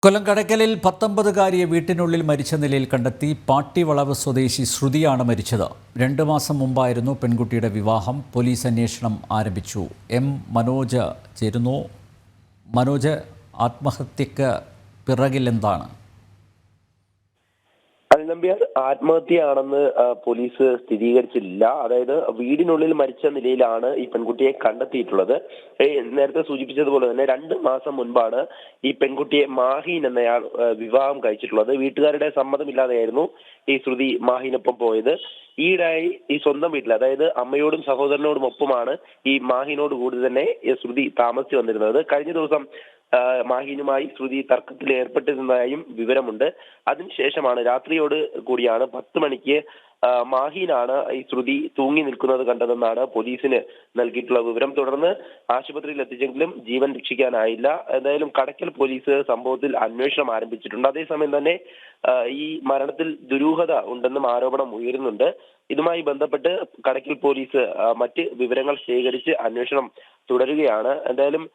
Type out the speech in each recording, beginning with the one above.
കൊല്ലം കടയ്ക്കലിൽ 19കാരിയെ വീട്ടിനുള്ളിൽ മരിച്ച നിലയിൽ കണ്ടെത്തി. പാട്ടിവളവ് സ്വദേശി ശ്രുതിയാണ് മരിച്ചത്. 2 മാസം മുമ്പായിരുന്നു പെൺകുട്ടിയുടെ വിവാഹം. പോലീസ് അന്വേഷണം ആരംഭിച്ചു. മനോജ് ചേരുന്നു. മനോജ്, ആത്മഹത്യക്ക് പിറകിലെന്താണ്? നമ്പ്യാർ ആത്മഹത്യയാണെന്ന് പോലീസ് സ്ഥിരീകരിച്ചില്ല. അതായത് വീടിനുള്ളിൽ മരിച്ച നിലയിലാണ് ഈ പെൺകുട്ടിയെ കണ്ടെത്തിയിട്ടുള്ളത്. നേരത്തെ സൂചിപ്പിച്ചതുപോലെ തന്നെ 2 മാസം മുൻപാണ് ഈ പെൺകുട്ടിയെ മാഹീൻ എന്നയാൾ വിവാഹം കഴിച്ചിട്ടുള്ളത്. വീട്ടുകാരുടെ സമ്മതമില്ലാതെയായിരുന്നു ഈ ശ്രുതി മാഹീനൊപ്പം പോയത്. ഈയിടെയായി ഈ സ്വന്തം വീട്ടിൽ, അതായത് അമ്മയോടും സഹോദരനോടും ഒപ്പമാണ് ഈ മാഹീനോട് കൂടി തന്നെ ശ്രുതി താമസിച്ചു വന്നിരുന്നത്. കഴിഞ്ഞ ദിവസം മാഹീനുമായി ശ്രുതി തർക്കത്തിൽ ഏർപ്പെട്ടിരുന്നതായും വിവരമുണ്ട്. അതിനുശേഷമാണ് രാത്രിയോട് കൂടിയാണ് 10 മണിക്ക് മാഹീനാണ് ഈ ശ്രുതി തൂങ്ങി നിൽക്കുന്നത് കണ്ടതെന്നാണ് പോലീസിന് നൽകിയിട്ടുള്ള വിവരം. തുടർന്ന് ആശുപത്രിയിൽ എത്തിച്ചെങ്കിലും ജീവൻ രക്ഷിക്കാനായില്ല. എന്തായാലും കടയ്ക്കൽ പോലീസ് സംഭവത്തിൽ അന്വേഷണം ആരംഭിച്ചിട്ടുണ്ട്. അതേസമയം തന്നെ ഈ മരണത്തിൽ ദുരൂഹത ഉണ്ടെന്നും ആരോപണം ഉയരുന്നുണ്ട്. ഇതുമായി ബന്ധപ്പെട്ട് കടയ്ക്കൽ പോലീസ് മറ്റ് വിവരങ്ങൾ ശേഖരിച്ച് അന്വേഷണം തുടരുകയാണ്. എന്തായാലും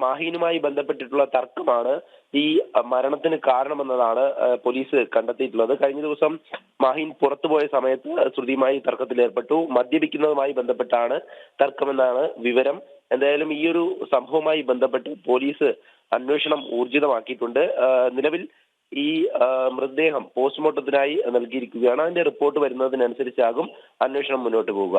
മാഹീനുമായി ബന്ധപ്പെട്ടിട്ടുള്ള തർക്കമാണ് ഈ മരണത്തിന് കാരണമെന്നതാണ് പോലീസ് കണ്ടെത്തിയിട്ടുള്ളത്. കഴിഞ്ഞ ദിവസം മാഹീൻ പുറത്തുപോയ സമയത്ത് ശ്രുതിയുമായി തർക്കത്തിൽ ഏർപ്പെട്ടു. മദ്യപിക്കുന്നതുമായി ബന്ധപ്പെട്ടാണ് തർക്കമെന്നാണ് വിവരം. എന്തായാലും ഈ ഒരു സംഭവവുമായി ബന്ധപ്പെട്ട് പോലീസ് അന്വേഷണം ഊർജിതമാക്കിയിട്ടുണ്ട്. നിലവിൽ ഈ മൃതദേഹം പോസ്റ്റ്മോർട്ടത്തിനായി നൽകിയിരിക്കുകയാണ്. അതിന്റെ റിപ്പോർട്ട് വരുന്നതിനനുസരിച്ചാകും അന്വേഷണം മുന്നോട്ട് പോവുക.